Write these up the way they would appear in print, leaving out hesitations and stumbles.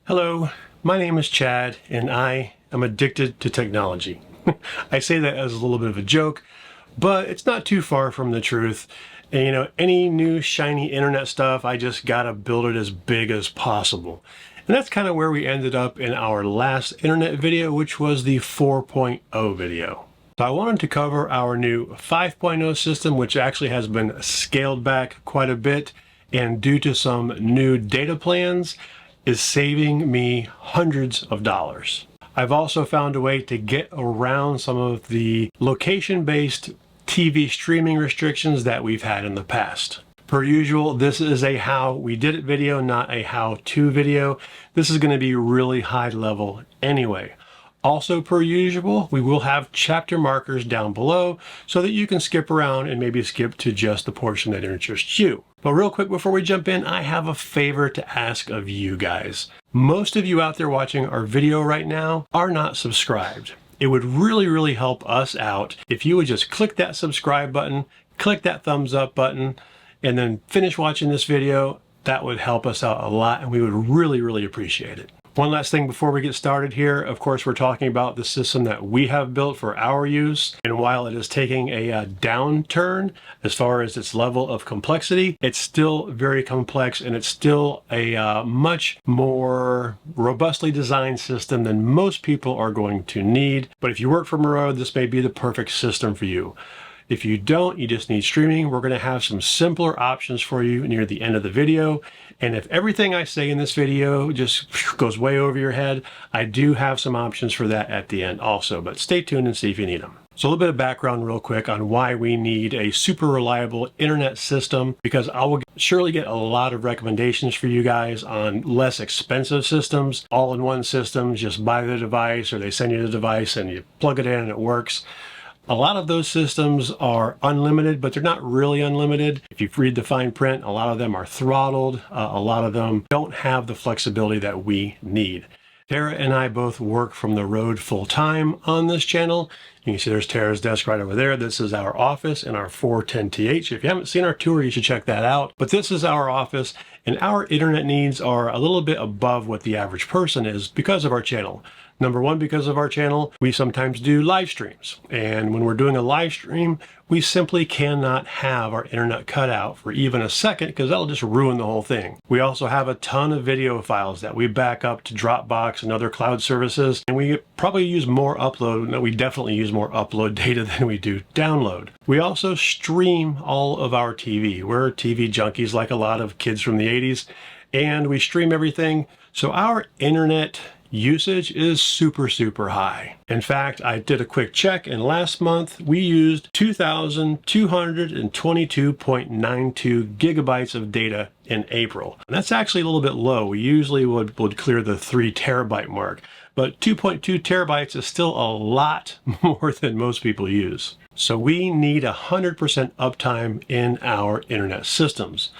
Hello, my name is Chad and I am addicted to technology. I say that as a little bit of a joke, but it's not too far from the truth. And you know, any new shiny internet stuff, I just gotta build it as big as possible. And that's kind of where we ended up in our last internet video, which was the 4.0 video. So I wanted to cover our new 5.0 system, which actually has been scaled back quite a bit, and due to some new data plans, is saving me hundreds of dollars. I've also found a way to get around some of the location-based TV streaming restrictions that we've had in the past. Per usual, this is a how we did it video, not a how-to video. This is going to be really high level anyway. Also, per usual, we will have chapter markers down below so that you can skip around and maybe skip to just the portion that interests you. But real quick before we jump in, I have a favor to ask of you guys. Most of you out there watching our video right now are not subscribed. It would really help us out if you would just click that subscribe button, click that thumbs up button, and then finish watching this video. That would help us out a lot and we would really appreciate it. One last thing before we get started here, of course, we're talking about the system that we have built for our use. And while it is taking a downturn as far as its level of complexity, it's still very complex and it's still a much more robustly designed system than most people are going to need. But if you work from a road, this may be the perfect system for you. If you don't, you just need streaming. We're going to have some simpler options for you near the end of the video. And if everything I say in this video just goes way over your head, I do have some options for that at the end also, but stay tuned and see if you need them. So a little bit of background real quick on why we need a super reliable internet system, because I will surely get a lot of recommendations for you guys on less expensive systems, all-in-one systems, just buy the device or they send you the device and you plug it in and it works. A lot of those systems are unlimited, but they're not really unlimited. If you read the fine print, a lot of them are throttled. A lot of them don't have the flexibility that we need. Tara and I both work from the road full time on this channel. You can see there's Tara's desk right over there. This is our office in our 410TH. If you haven't seen our tour, you should check that out. But this is our office, and our internet needs are a little bit above what the average person is because of our channel. Number one, because of our channel, we sometimes do live streams. And when we're doing a live stream, we simply cannot have our internet cut out for even a second because that'll just ruin the whole thing. We also have a ton of video files that we back up to Dropbox and other cloud services. And we probably use more upload. No, we definitely use more upload data than we do download. We also stream all of our TV. We're TV junkies like a lot of kids from the 80s. And we stream everything. So our internet usage is super high. In fact, I did a quick check and last month we used 2,222.92 gigabytes of data in April. And that's actually a little bit low. We usually would clear the 3 terabyte mark, but 2.2 terabytes is still a lot more than most people use. So we need 100% uptime in our internet systems.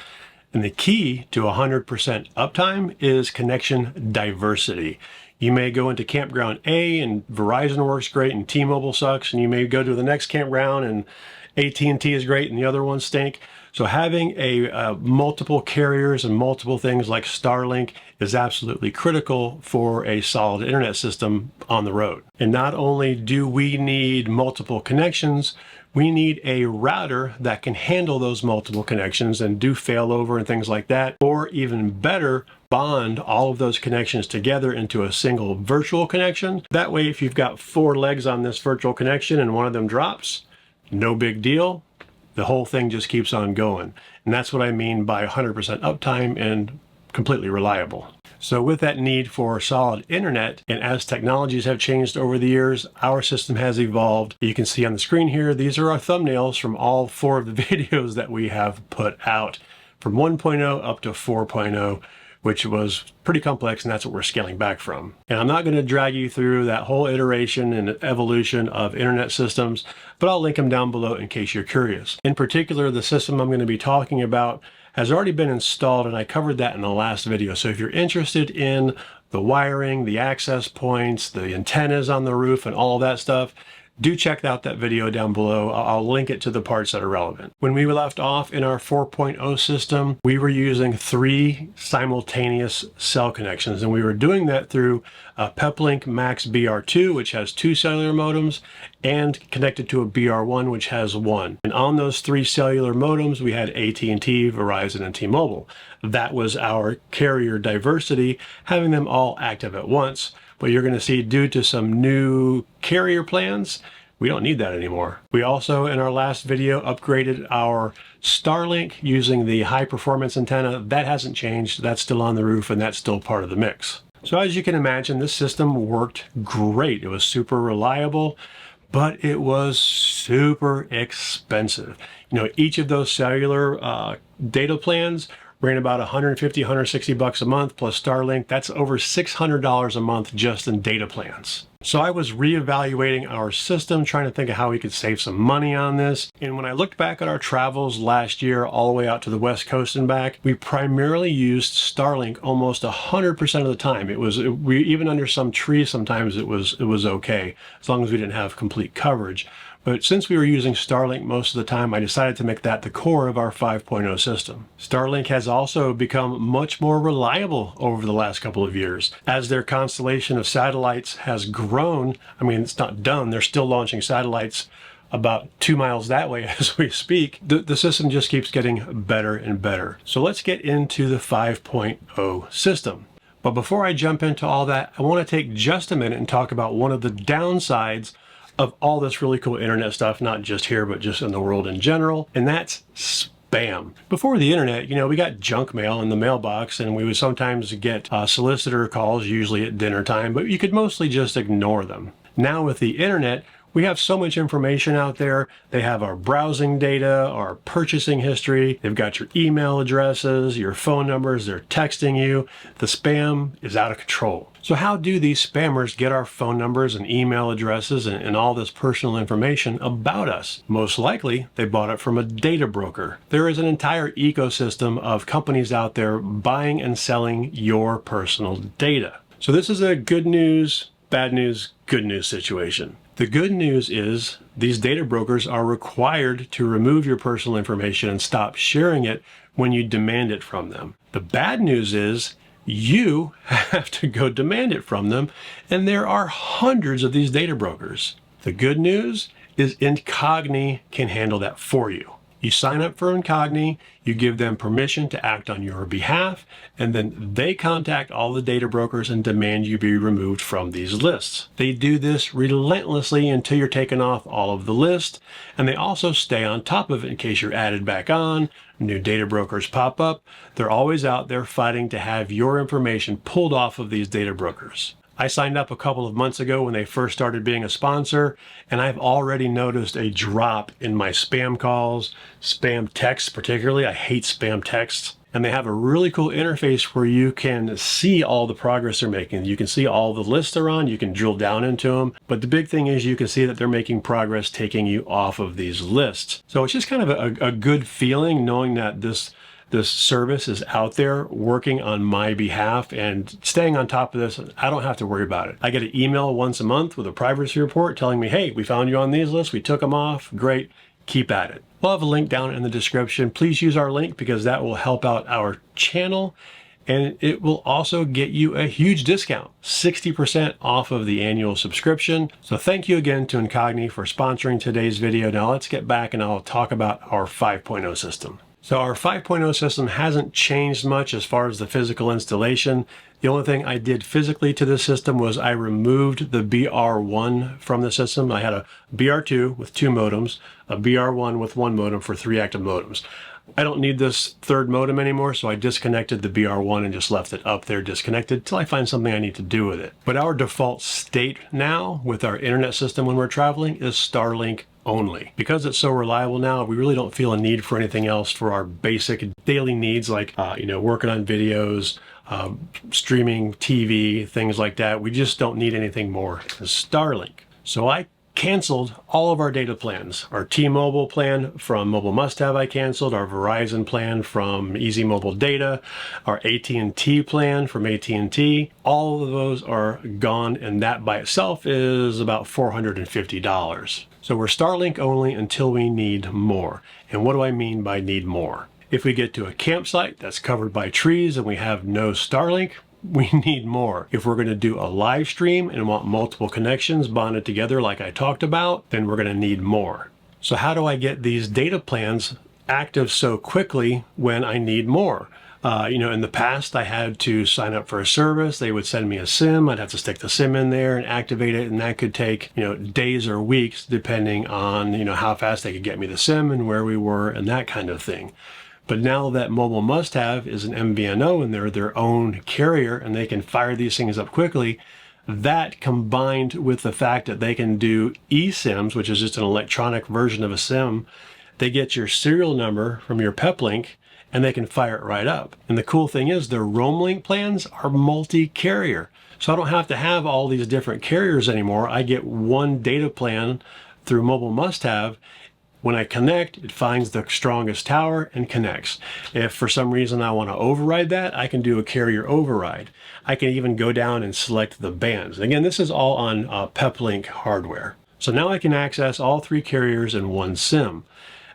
And the key to 100% uptime is connection diversity. You may go into campground A and Verizon works great and T-Mobile sucks, and you may go to the next campground and AT&T is great and the other ones stink. So having multiple carriers and multiple things like Starlink is absolutely critical for a solid internet system on the road. And not only do we need multiple connections, we need a router that can handle those multiple connections and do failover and things like that, or even better, bond all of those connections together into a single virtual connection. That way, if you've got 4 legs on this virtual connection and one of them drops, no big deal. The whole thing just keeps on going. And that's what I mean by 100% uptime and completely reliable. So with that need for solid internet, and as technologies have changed over the years, our system has evolved. You can see on the screen here, these are our thumbnails from all 4 of the videos that we have put out, from 1.0 up to 4.0, which was pretty complex, and that's what we're scaling back from. And I'm not going to drag you through that whole iteration and evolution of internet systems, but I'll link them down below in case you're curious. In particular, the system I'm going to be talking about has already been installed, and I covered that in the last video. So if you're interested in the wiring, the access points, the antennas on the roof, and all of that stuff, do check out that video down below. I'll link it to the parts that are relevant. When we left off in our 4.0 system, we were using 3 simultaneous cell connections, and we were doing that through Peplink Max BR2, which has 2 cellular modems, and connected to a BR1, which has 1. And on those 3 cellular modems, we had AT&T, Verizon, and T-Mobile. That was our carrier diversity, having them all active at once. But you're going to see, due to some new carrier plans, we don't need that anymore. We also, in our last video, upgraded our Starlink using the high performance antenna. That hasn't changed. That's still on the roof, and that's still part of the mix. So as you can imagine, this system worked great. It was super reliable, but it was super expensive. You know, each of those cellular data plans ran about $150, $160 a month plus Starlink. That's over $600 a month just in data plans. So I was reevaluating our system, trying to think of how we could save some money on this. And when I looked back at our travels last year, all the way out to the West Coast and back, we primarily used Starlink almost 100% of the time. We even under some trees, sometimes it was okay, as long as we didn't have complete coverage. But since we were using Starlink most of the time, I decided to make that the core of our 5.0 system. Starlink has also become much more reliable over the last couple of years. As their constellation of satellites has grown, I mean, it's not done, they're still launching satellites about 2 miles that way as we speak. The system just keeps getting better and better. So let's get into the 5.0 system. But before I jump into all that, I want to take just a minute and talk about one of the downsides of all this really cool internet stuff, not just here, but just in the world in general, and that's spam. Before the internet, you know, we got junk mail in the mailbox, and we would sometimes get solicitor calls, usually at dinner time, but you could mostly just ignore them. Now with the internet, we have so much information out there. They have our browsing data, our purchasing history. They've got your email addresses, your phone numbers. They're texting you. The spam is out of control. So how do these spammers get our phone numbers and email addresses and all this personal information about us? Most likely, they bought it from a data broker. There is an entire ecosystem of companies out there buying and selling your personal data. So this is a good news, bad news, good news situation. The good news is these data brokers are required to remove your personal information and stop sharing it when you demand it from them. The bad news is you have to go demand it from them, and there are hundreds of these data brokers. The good news is Incogni can handle that for you. You sign up for Incogni, you give them permission to act on your behalf, and then they contact all the data brokers and demand you be removed from these lists. They do this relentlessly until you're taken off all of the lists, and they also stay on top of it in case you're added back on, new data brokers pop up. They're always out there fighting to have your information pulled off of these data brokers. I signed up a couple of months ago when they first started being a sponsor, and I've already noticed a drop in my spam calls, spam texts particularly. I hate spam texts. And they have a really cool interface where you can see all the progress they're making. You can see all the lists they're on, you can drill down into them. But the big thing is you can see that they're making progress taking you off of these lists. So it's just kind of a good feeling knowing that this service is out there working on my behalf and staying on top of this. I don't have to worry about it. I get an email once a month with a privacy report telling me, hey, we found you on these lists, we took them off, great, keep at it. We'll have a link down in the description. Please use our link because that will help out our channel, and it will also get you a huge discount, 60% off of the annual subscription. So thank you again to Incogni for sponsoring today's video. Now let's get back and I'll talk about our 5.0 system. So our 5.0 system hasn't changed much as far as the physical installation. The only thing I did physically to this system was I removed the BR1 from the system. I had a BR2 with 2 modems, a BR1 with 1 modem for 3 active modems. I don't need this third modem anymore, so I disconnected the BR1 and just left it up there disconnected till I find something I need to do with it. But our default state now with our internet system when we're traveling is Starlink only. Because it's so reliable now, we really don't feel a need for anything else for our basic daily needs like working on videos, streaming TV, things like that. We just don't need anything more than Starlink. So I canceled all of our data plans. Our T-Mobile plan from Mobile Must Have I canceled, our Verizon plan from Easy Mobile Data, our AT&T plan from AT&T. All of those are gone, and that by itself is about $450. So we're Starlink only until we need more. And what do I mean by need more? If we get to a campsite that's covered by trees and we have no Starlink, we need more. If we're going to do a live stream and want multiple connections bonded together like I talked about, then we're going to need more. So how do I get these data plans active so quickly when I need more? In the past, I had to sign up for a service. They would send me a SIM. I'd have to stick the SIM in there and activate it. And that could take, days or weeks, depending on, how fast they could get me the SIM and where we were and that kind of thing. But now that Mobile Must Have is an MVNO and they're their own carrier and they can fire these things up quickly, that combined with the fact that they can do eSIMs, which is just an electronic version of a SIM, they get your serial number from your PepLink and they can fire it right up. And the cool thing is their RoamLink plans are multi-carrier. So I don't have to have all these different carriers anymore. I get one data plan through Mobile Must Have. When I connect, it finds the strongest tower and connects. If for some reason I want to override that, I can do a carrier override. I can even go down and select the bands. Again, this is all on PepLink hardware. So now I can access all three carriers in one SIM.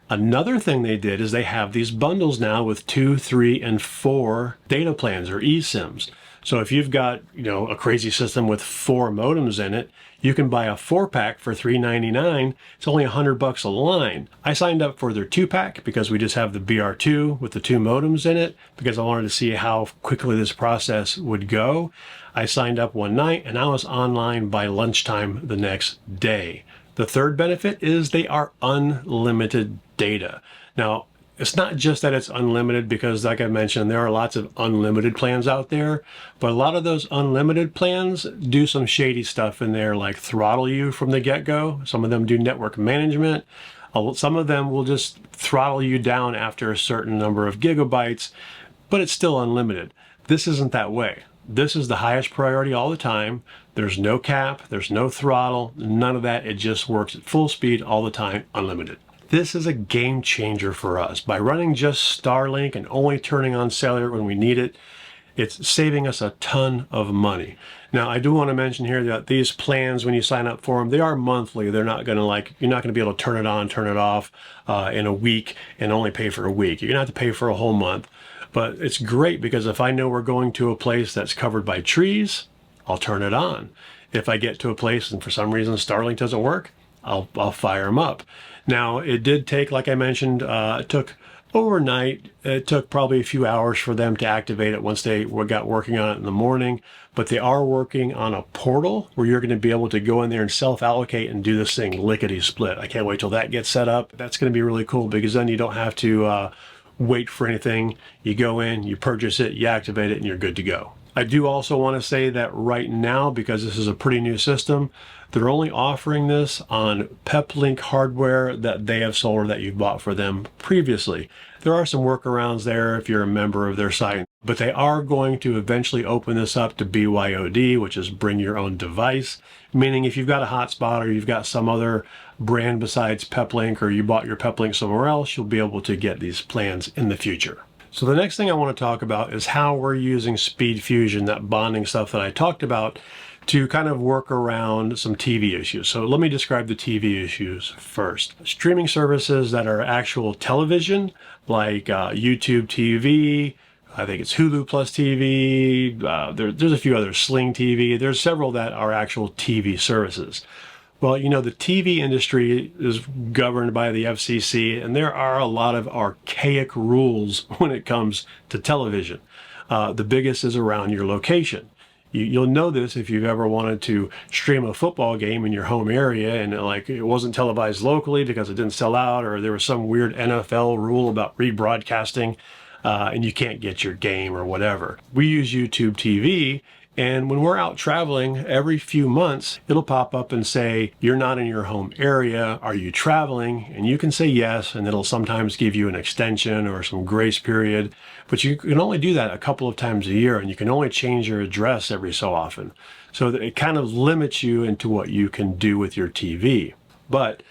Another thing they did is they have these bundles now with 2, 3, and 4 data plans or eSIMs. So if you've got, a crazy system with 4 modems in it, you can buy a 4-pack for $399. It's only $100 a line. I signed up for their 2-pack because we just have the BR2 with the 2 modems in it because I wanted to see how quickly this process would go. I signed up one night and I was online by lunchtime the next day. The third benefit is they are unlimited data. Now, it's not just that it's unlimited because, like I mentioned, there are lots of unlimited plans out there, but a lot of those unlimited plans do some shady stuff in there, like throttle you from the get-go. Some of them do network management. Some of them will just throttle you down after a certain number of gigabytes, but it's still unlimited. This isn't that way. This is the highest priority all the time. There's no cap, there's no throttle, none of that. It just works at full speed all the time, unlimited. This is a game changer for us. By running just Starlink and only turning on cellular when we need it, it's saving us a ton of money. Now, I do want to mention here that these plans, when you sign up for them, they are monthly. They're not going to you're not going to be able to turn it on, turn it off in a week and only pay for a week. You're going to have to pay for a whole month. But it's great because if I know we're going to a place that's covered by trees, I'll turn it on. If I get to a place and for some reason Starlink doesn't work, I'll fire them up. Now, it did take, like I mentioned, it took overnight. It took probably a few hours for them to activate it once they got working on it in the morning. But they are working on a portal where you're going to be able to go in there and self-allocate and do this thing lickety-split. I can't wait till that gets set up. That's going to be really cool because then you don't have to wait for anything. You go in, you purchase it, you activate it, and you're good to go. I do also want to say that right now, because this is a pretty new system, they're only offering this on PepLink hardware that they have sold or that you've bought for them previously. There are some workarounds there if you're a member of their site, but they are going to eventually open this up to BYOD, which is bring your own device, meaning if you've got a hotspot or you've got some other brand besides PepLink or you bought your PepLink somewhere else, you'll be able to get these plans in the future. So the next thing I want to talk about is how we're using SpeedFusion, that bonding stuff that I talked about, to kind of work around some TV issues. So let me describe the TV issues first. Streaming services that are actual television, like YouTube TV, I think it's Hulu Plus TV, there's a few others, Sling TV, there's several that are actual TV services. Well, the TV industry is governed by the FCC, and there are a lot of archaic rules when it comes to television. The biggest is around your location. You'll know this if you've ever wanted to stream a football game in your home area and it wasn't televised locally because it didn't sell out, or there was some weird NFL rule about rebroadcasting and you can't get your game or whatever. We use YouTube TV, And when we're out traveling, every few months, it'll pop up and say, you're not in your home area. Are you traveling? And you can say yes, and it'll sometimes give you an extension or some grace period. But you can only do that a couple of times a year, and you can only change your address every so often. So that it kind of limits you into what you can do with your TV. But,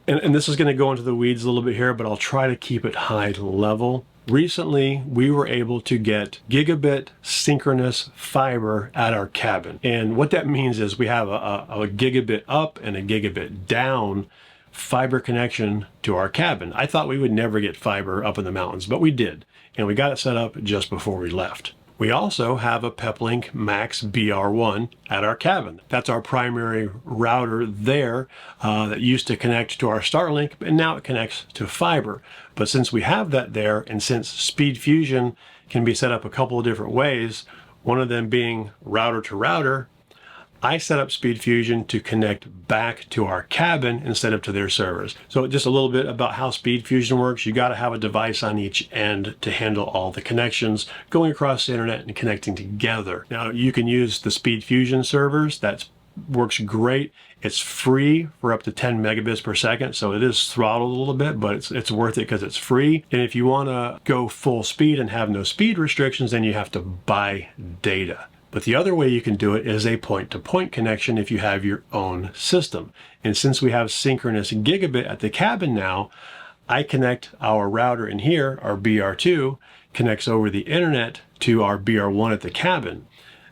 and this is going to go into the weeds a little bit here, but I'll try to keep it high level. Recently, we were able to get gigabit synchronous fiber at our cabin. And what that means is we have a gigabit up and a gigabit down fiber connection to our cabin. I thought we would never get fiber up in the mountains, but we did. And we got it set up just before we left. We also have a Peplink Max BR1 at our cabin. That's our primary router there that used to connect to our Starlink, and now it connects to fiber. But since we have that there, and since SpeedFusion can be set up a couple of different ways, one of them being router to router, I set up SpeedFusion to connect back to our cabin instead of to their servers. So just a little bit about how SpeedFusion works. You got to have a device on each end to handle all the connections going across the internet and connecting together. Now you can use the SpeedFusion servers. That works great. It's free for up to 10 megabits per second, so it is throttled a little bit, but it's worth it because it's free. And if you want to go full speed and have no speed restrictions, then you have to buy data. But the other way you can do it is a point-to-point connection if you have your own system. And since we have synchronous gigabit at the cabin now, I connect our router in here, our BR2, connects over the internet to our BR1 at the cabin.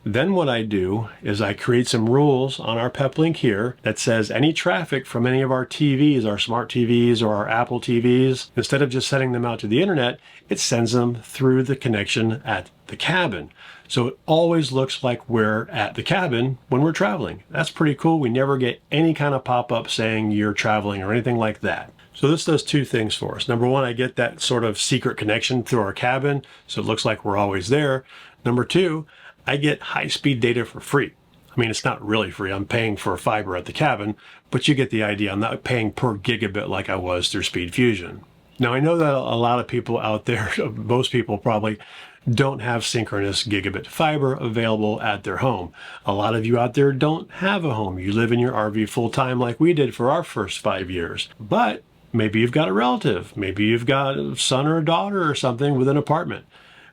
Then what I do is I create some rules on our Peplink here that says any traffic from any of our TVs, our smart TVs or our Apple TVs, instead of just sending them out to the internet, it sends them through the connection at the cabin. So it always looks like we're at the cabin when we're traveling. That's pretty cool. We never get any kind of pop-up saying you're traveling or anything like that. So this does two things for us. Number one, I get that sort of secret connection through our cabin, so it looks like we're always there. Number two, I get high-speed data for free. I mean, it's not really free. I'm paying for fiber at the cabin, but you get the idea. I'm not paying per gigabit like I was through SpeedFusion. Now, I know that a lot of people out there, most people probably, don't have synchronous gigabit fiber available at their home. A lot of you out there don't have a home. You live in your RV full-time like we did for our first 5 years. But maybe you've got a relative. Maybe you've got a son or a daughter or something with an apartment.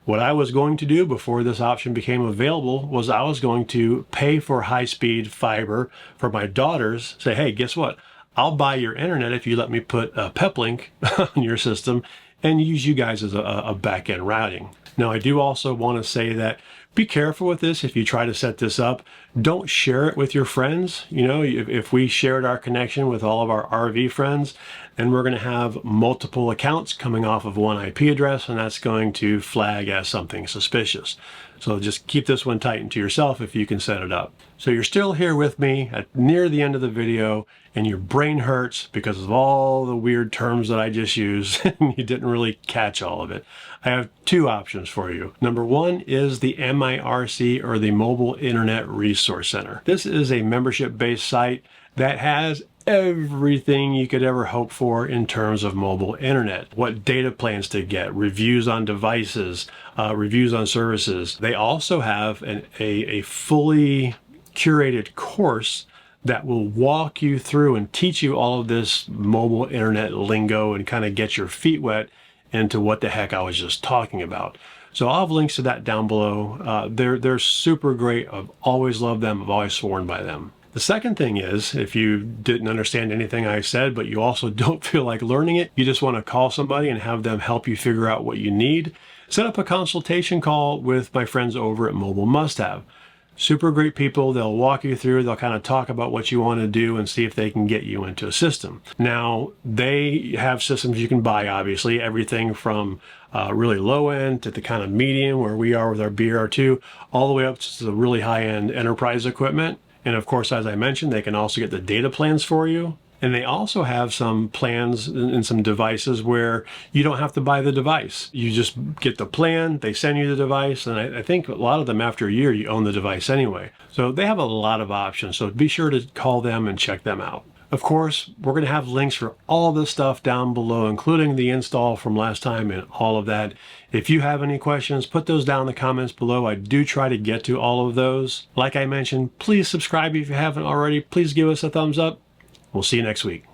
What I was going to do before this option became available was I was going to pay for high-speed fiber for my daughters. Say, hey, guess what? I'll buy your internet if you let me put a Peplink on your system and use you guys as a back-end routing. Now, I do also want to say that be careful with this. If you try to set this up, don't share it with your friends. You know, if we shared our connection with all of our RV friends, then we're going to have multiple accounts coming off of one IP address, and that's going to flag as something suspicious. So just keep this one tight to yourself if you can set it up. So you're still here with me at near the end of the video, and your brain hurts because of all the weird terms that I just used, and you didn't really catch all of it. I have two options for you. Number one is the MIRC, or the Mobile Internet Resource Center. This is a membership-based site that has everything you could ever hope for in terms of mobile internet. What data plans to get, reviews on devices, reviews on services. They also have a fully curated course that will walk you through and teach you all of this mobile internet lingo and kind of get your feet wet into what the heck I was just talking about. So I'll have links to that down below. They're super great. I've always loved them. I've always sworn by them. The second thing is, if you didn't understand anything I said, but you also don't feel like learning it, you just want to call somebody and have them help you figure out what you need, set up a consultation call with my friends over at Mobile Must Have. Super great people. They'll walk you through, they'll kind of talk about what you want to do and see if they can get you into a system. Now, they have systems you can buy, obviously, everything from really low end to the kind of medium where we are with our BR2, all the way up to the really high end enterprise equipment. And of course, as I mentioned, they can also get the data plans for you. And they also have some plans and some devices where you don't have to buy the device. You just get the plan, they send you the device, and I think a lot of them after a year, you own the device anyway. So they have a lot of options, so be sure to call them and check them out. Of course, we're going to have links for all this stuff down below, including the install from last time and all of that. If you have any questions, put those down in the comments below. I do try to get to all of those. Like I mentioned, please subscribe if you haven't already. Please give us a thumbs up. We'll see you next week.